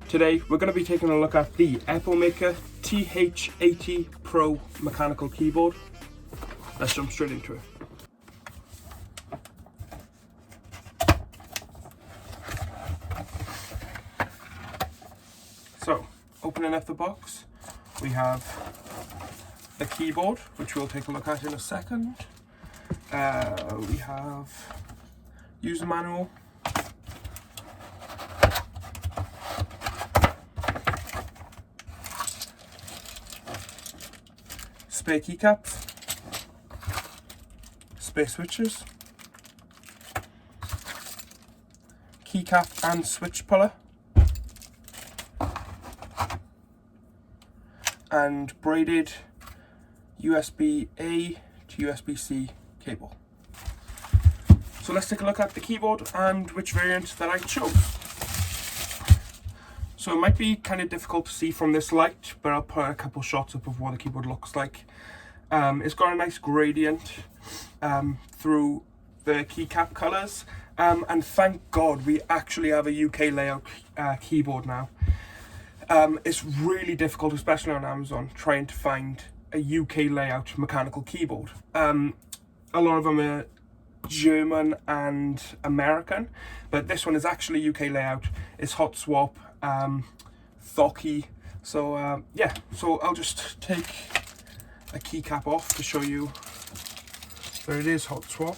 Today we're going to be taking a look at the EPOMAKER TH80 Pro mechanical keyboard. Let's jump straight into it. So, opening up the box, we have the keyboard, which we'll take a look at in a second. We have user manual, spare keycaps, spare switches, keycap and switch puller, and braided USB-A to USB-C cable. So let's take a look at the keyboard and which variant that I chose. So it might be kind of difficult to see from this light, but I'll put a couple shots up of what the keyboard looks like. It's got a nice gradient through the keycap colours, and thank God we actually have a UK layout keyboard now. It's really difficult, especially on Amazon, trying to find a UK layout mechanical keyboard. A lot of them are German and American, but this one is actually UK layout. It's hot swap, Thoki. So yeah, so I'll just take a keycap off to show you where it is hot swap.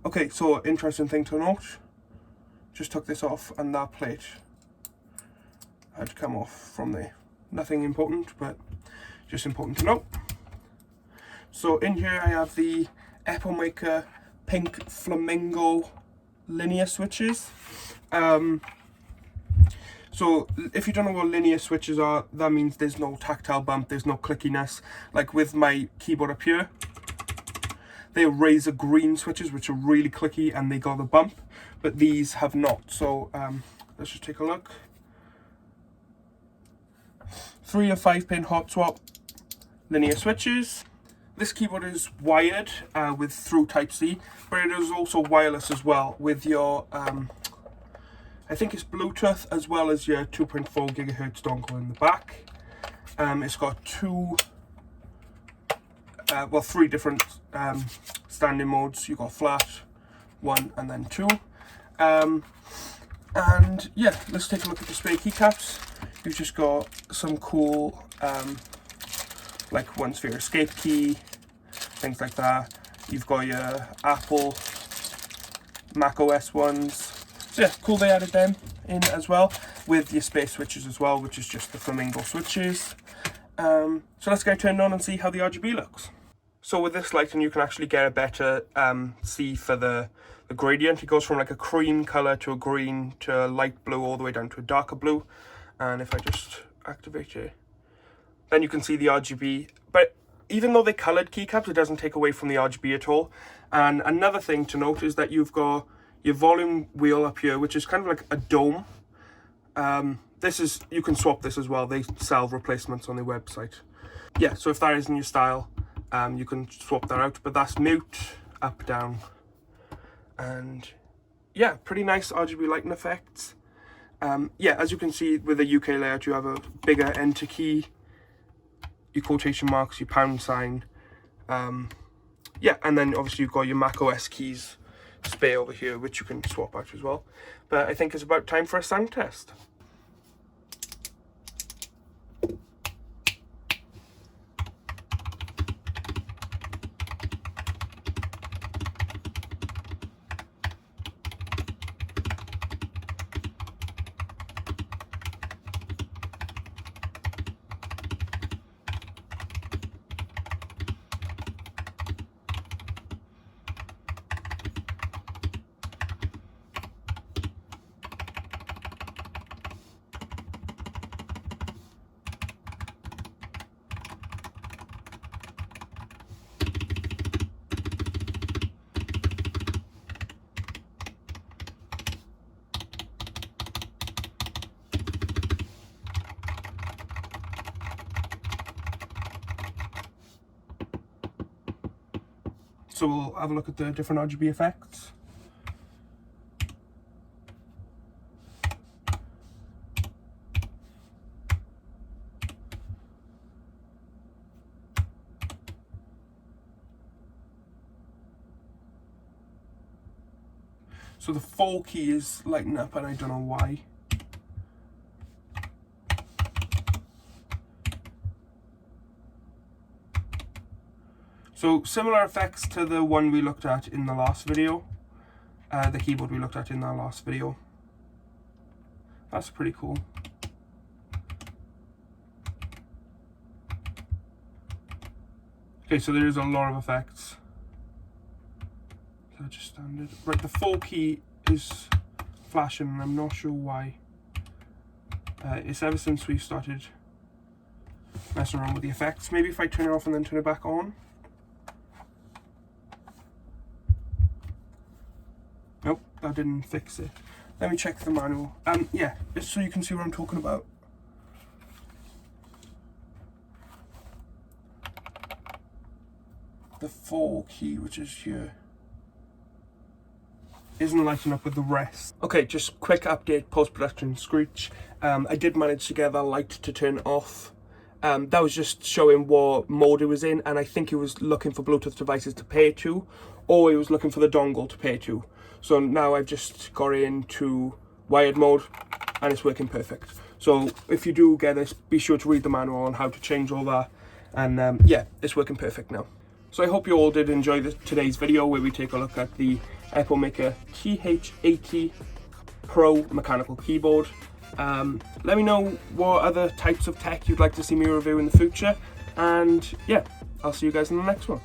Okay, so interesting thing to note, just took this off and that plate had come off from there. Nothing important, but just important to note. So in here I have the EPOMAKER pink flamingo linear switches. So if you don't know what linear switches are, that means there's no tactile bump, there's no clickiness. Like with my keyboard up here, they're razor green switches, which are really clicky and they got a bump, but these have not. So let's just take a look. 3 or 5 pin hot swap linear switches. This keyboard is wired with through Type-C, but it is also wireless as well with your I think it's Bluetooth as well as your 2.4 gigahertz dongle in the back. It's got three different standing modes. You've got flat, 1 and then 2. And yeah, let's take a look at the spare keycaps. You've just got some cool, like ones for your escape key, things like that. You've got your Apple, Mac OS ones. So yeah, cool they added them in as well, with your spare switches as well, which is just the flamingo switches. So let's get turned on and see how the RGB looks. So with this lighting you can actually get a better see for the gradient. It goes from like a cream colour to a green to a light blue all the way down to a darker blue. And if I just activate it, then you can see the RGB. But even though they're coloured keycaps, it doesn't take away from the RGB at all. And another thing to note is that you've got your volume wheel up here, which is kind of like a dome. This is, you can swap this as well. They sell replacements on their website. Yeah, so if that isn't your style, you can swap that out. But that's mute, up, down. And yeah, pretty nice RGB lighting effects. Yeah, as you can see with the UK layout, you have a bigger enter key, your quotation marks, your pound sign. Yeah, and then obviously you've got your Mac OS keys spare over here, which you can swap out as well. But I think it's about time for a sound test. So we'll have a look at the different RGB effects. So the 4 key is lighting up and I don't know why. So similar effects to the one we looked at in the last video, the keyboard we looked at in our last video. That's pretty cool. Okay, so there is a lot of effects. So just standard. Right, the 4 key is flashing and I'm not sure why. It's ever since we started messing around with the effects. Maybe if I turn it off and then turn it back on. Nope, that didn't fix it. Let me check the manual. Yeah, just so you can see what I'm talking about. The 4 key, which is here, isn't lighting up with the rest. Okay, just quick update, post-production Screech. I did manage to get that light to turn off. That was just showing what mode it was in, and I think it was looking for Bluetooth devices to pair to, or it was looking for the dongle to pair to. So now I've just got it into wired mode and it's working perfect. So if you do get this, be sure to read the manual on how to change all that, and yeah, it's working perfect now. So I hope you all did enjoy today's video where we take a look at the EPOMAKER TH80 Pro mechanical keyboard. Let me know what other types of tech you'd like to see me review in the future, and yeah, I'll see you guys in the next one.